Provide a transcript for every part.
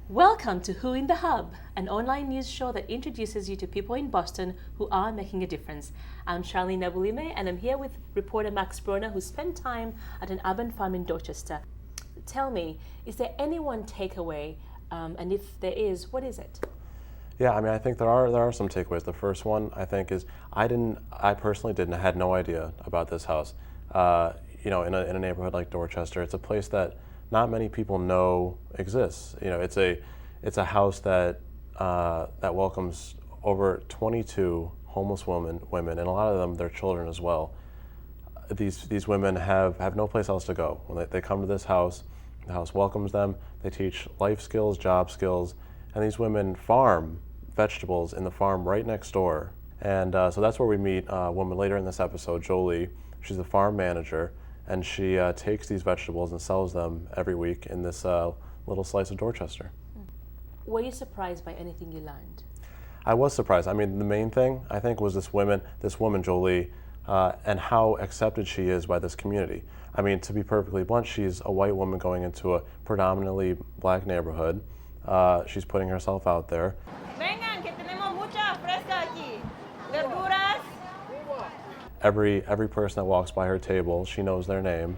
Welcome to Who in the Hub, an online news show that introduces you to people in Boston who are making a difference. I'm Charlene Nabulime, and I'm here with reporter Max Broner, who spent time at an urban farm in Dorchester. Tell me, is there any one takeaway? And if there is, what is it? Yeah, I mean, I think there are some takeaways. The first one, I think, is I personally had no idea about this house. In a neighborhood like Dorchester, it's a place that not many people know exists. It's a house that welcomes over 22 homeless women, and a lot of them, their children as well. These women have no place else to go. When they come to this house, the house welcomes them. They teach life skills, job skills, and these women farm vegetables in the farm right next door. And so that's where we meet a woman later in this episode, Jolie. She's the farm manager, and she takes these vegetables and sells them every week in this little slice of Dorchester. Were you surprised by anything you learned? I was surprised. I mean, the main thing, I think, was this woman, Jolie, and how accepted she is by this community. I mean, to be perfectly blunt, she's a white woman going into a predominantly black neighborhood. She's putting herself out there. Vengan, que tenemos mucha fresca aquí. Verduras. Every person that walks by her table, she knows their name.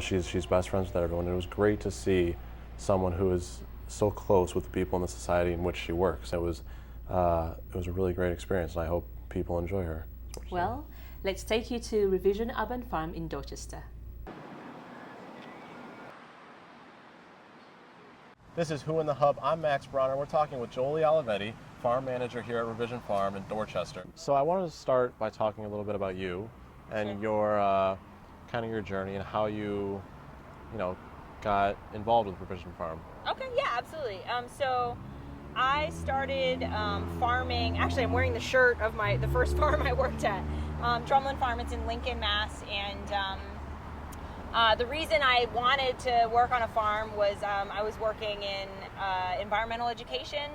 She's best friends with everyone. It was great to see someone who is so close with the people in the society in which she works. It was a really great experience, and I hope people enjoy her. Well, let's take you to ReVision Urban Farm in Dorchester. This is Who in the Hub. I'm Max Broner. We're talking with Jolie Olivetti, farm manager here at ReVision Farm in Dorchester. So I wanted to start by talking a little bit about you and your kind of your journey and how you got involved with ReVision Farm. Okay, yeah, absolutely. So I started farming. Actually, I'm wearing the shirt of the first farm I worked at, Drumlin Farm. It's in Lincoln, Mass. And the reason I wanted to work on a farm was I was working in environmental education,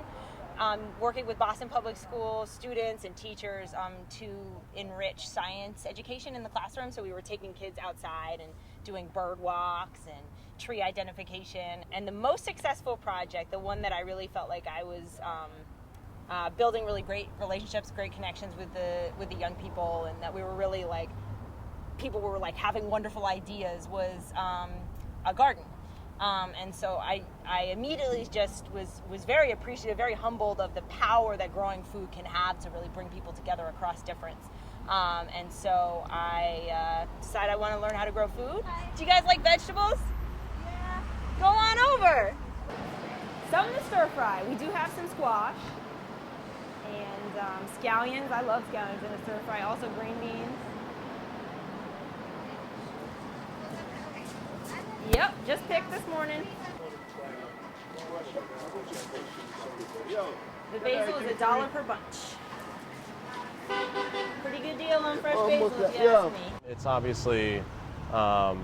working with Boston Public Schools students and teachers to enrich science education in the classroom. So we were taking kids outside and doing bird walks and tree identification. And the most successful project, the one that I really felt like I was building really great relationships, great connections with the young people, and that we were really people were having wonderful ideas, was a garden. And so I immediately just was very appreciative, very humbled of the power that growing food can have to really bring people together across difference. And so I decided I want to learn how to grow food. Do you guys like vegetables? Yeah. Go on over. Some to stir fry. We do have some squash and scallions. I love scallions in a stir fry. Also green beans. Yep, just picked this morning. The basil is $1 per bunch. Pretty good deal on fresh basil, if you ask me. It's obviously, a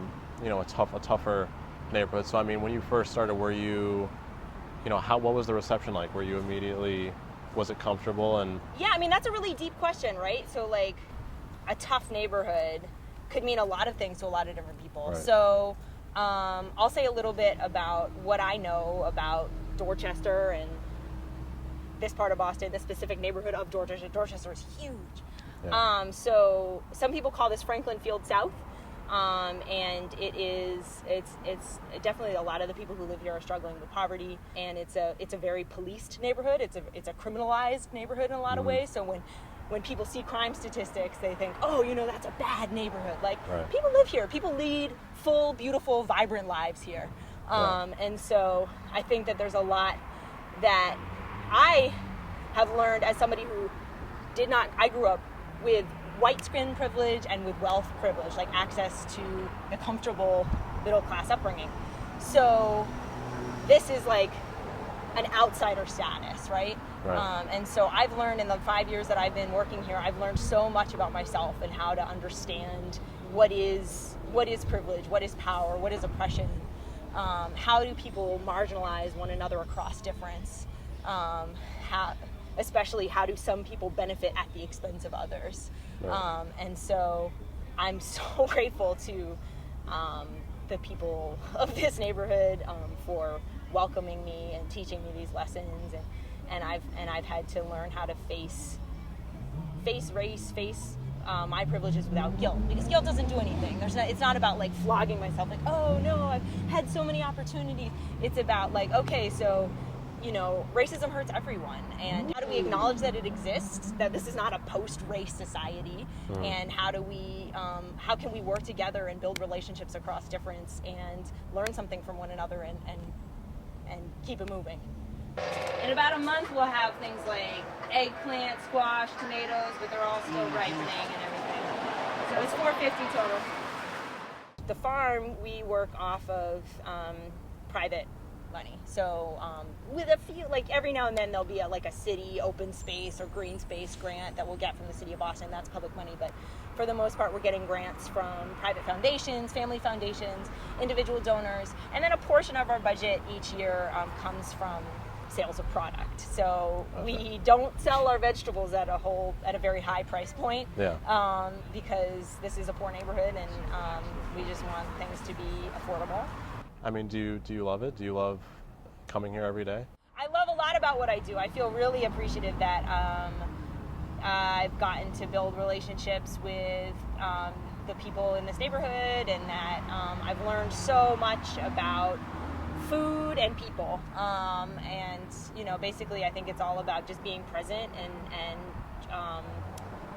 tougher neighborhood. So I mean, when you first started, were you, what was the reception like? Were you immediately, was it comfortable? And yeah, I mean, that's a really deep question, right? So a tough neighborhood could mean a lot of things to a lot of different people. Right. So I'll say a little bit about what I know about Dorchester and this part of Boston, this specific neighborhood of Dorchester. Dorchester is huge. Yeah. So some people call this Franklin Field South, and it's definitely a lot of the people who live here are struggling with poverty, and it's a very policed neighborhood. It's a criminalized neighborhood in a lot of ways. So when people see crime statistics, they think, oh, that's a bad neighborhood. Right. People live here. People lead full, beautiful, vibrant lives here. And so I think that there's a lot that I have learned as somebody who I grew up with white skin privilege and with wealth privilege, access to a comfortable middle class upbringing. So this is an outsider status, right? Right. And so I've learned in the 5 years that I've been working here, I've learned so much about myself and how to understand what is privilege, what is power, what is oppression, how do people marginalize one another across difference, especially how do some people benefit at the expense of others. Right. And so I'm so grateful to the people of this neighborhood for welcoming me and teaching me these lessons, and I've had to learn how to face race, my privileges without guilt, because guilt doesn't do anything. It's not about like flogging myself, like, oh no, I've had so many opportunities. It's about like, okay, so, you know, racism hurts everyone, and how do we acknowledge that it exists, that this is not a post-race society, and how can we work together and build relationships across difference and learn something from one another and keep it moving. In about a month, we'll have things like eggplant, squash, tomatoes, but they're all still ripening and everything. So it's $4.50 total. The farm, we work off of private money. So with a few, like every now and then there'll be a city open space or green space grant that we'll get from the city of Boston. That's public money, but for the most part, we're getting grants from private foundations, family foundations, individual donors, and then a portion of our budget each year comes from sales of product. So we don't sell our vegetables at a very high price point, because this is a poor neighborhood, and we just want things to be affordable. I mean, do you love it? Do you love coming here every day? I love a lot about what I do. I feel really appreciative that I've gotten to build relationships with the people in this neighborhood, and that I've learned so much about food and people, and you know, basically I think it's all about just being present and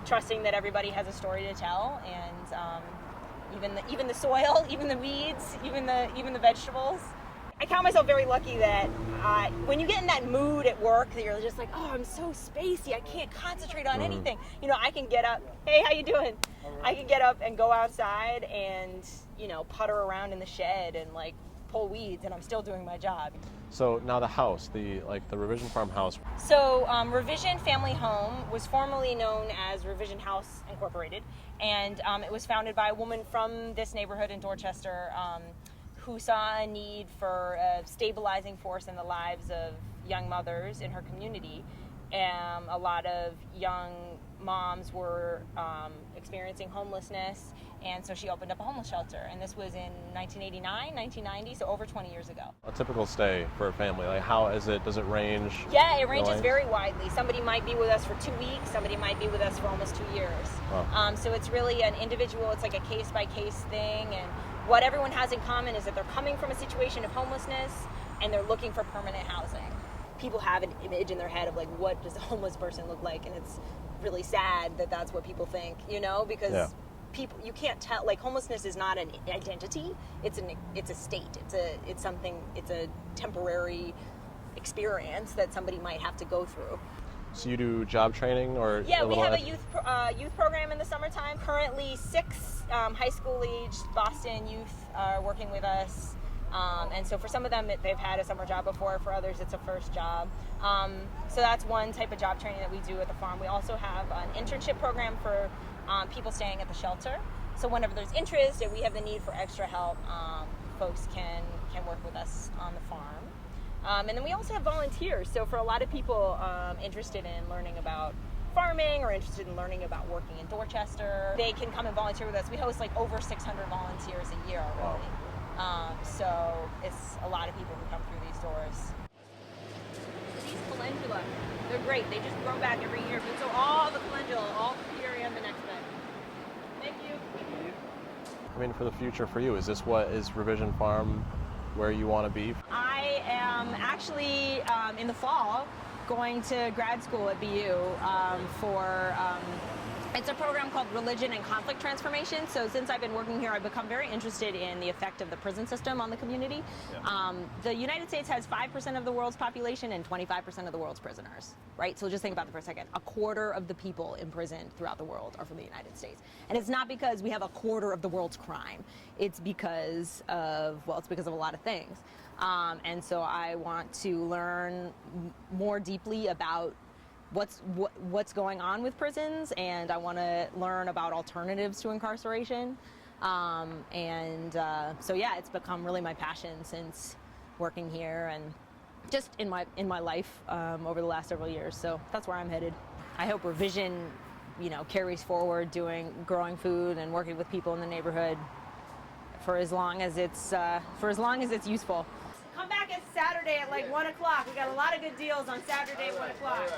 trusting that everybody has a story to tell, and even the soil, even the weeds, even the vegetables. I count myself very lucky that when you get in that mood at work that you're just like, oh, I'm so spacey, I can't concentrate on anything. You know, I can get up, hey, how you doing? I can get up and go outside and, you know, putter around in the shed and like pull weeds, and I'm still doing my job. So now the house, the ReVision Farm house. So ReVision Family Home was formerly known as ReVision House Incorporated, and it was founded by a woman from this neighborhood in Dorchester who saw a need for a stabilizing force in the lives of young mothers in her community. A lot of young moms were experiencing homelessness, and so she opened up a homeless shelter, and this was in 1989, 1990, so over 20 years ago. A typical stay for a family, like how is it, does it range? Yeah, it ranges very widely. Somebody might be with us for 2 weeks, somebody might be with us for almost 2 years. Wow. So it's really an individual, it's like a case-by-case thing, and what everyone has in common is that they're coming from a situation of homelessness, and they're looking for permanent housing. People have an image in their head of like, what does a homeless person look like, and it's really sad that that's what people think, you know, because people, you can't tell, like, homelessness is not an identity, it's a state, it's a temporary experience that somebody might have to go through. So you do job training, or we have a youth program in the summertime. Currently 6 high school aged Boston youth are working with us. And so for some of them, they've had a summer job before. For others, it's a first job. So that's one type of job training that we do at the farm. We also have an internship program for people staying at the shelter. So whenever there's interest and we have the need for extra help, folks can work with us on the farm. And then we also have volunteers. So for a lot of people interested in learning about farming or interested in learning about working in Dorchester, they can come and volunteer with us. We host like over 600 volunteers a year already. Wow. So it's a lot of people who come through these doors. These calendula, they're great. They just grow back every year. But so all the calendula all appear on the next bed. Thank you. I mean, for the future for you, is ReVision Farm where you want to be? I am actually in the fall going to grad school at BU for it's a program called Religion and Conflict Transformation. So since I've been working here, I've become very interested in the effect of the prison system on the community. Yeah. The United States has 5% of the world's population and 25% of the world's prisoners, right? So just think about that for a second. A quarter of the people imprisoned throughout the world are from the United States. And it's not because we have a quarter of the world's crime. It's because of a lot of things. And so I want to learn more deeply about what's going on with prisons, and I want to learn about alternatives to incarceration. So yeah, it's become really my passion since working here and just in my life over the last several years. So that's where I'm headed. I hope ReVision, carries forward growing food and working with people in the neighborhood for as long as it's useful. Come back as Saturday at like 1 o'clock. We got a lot of good deals on Saturday at 1 o'clock.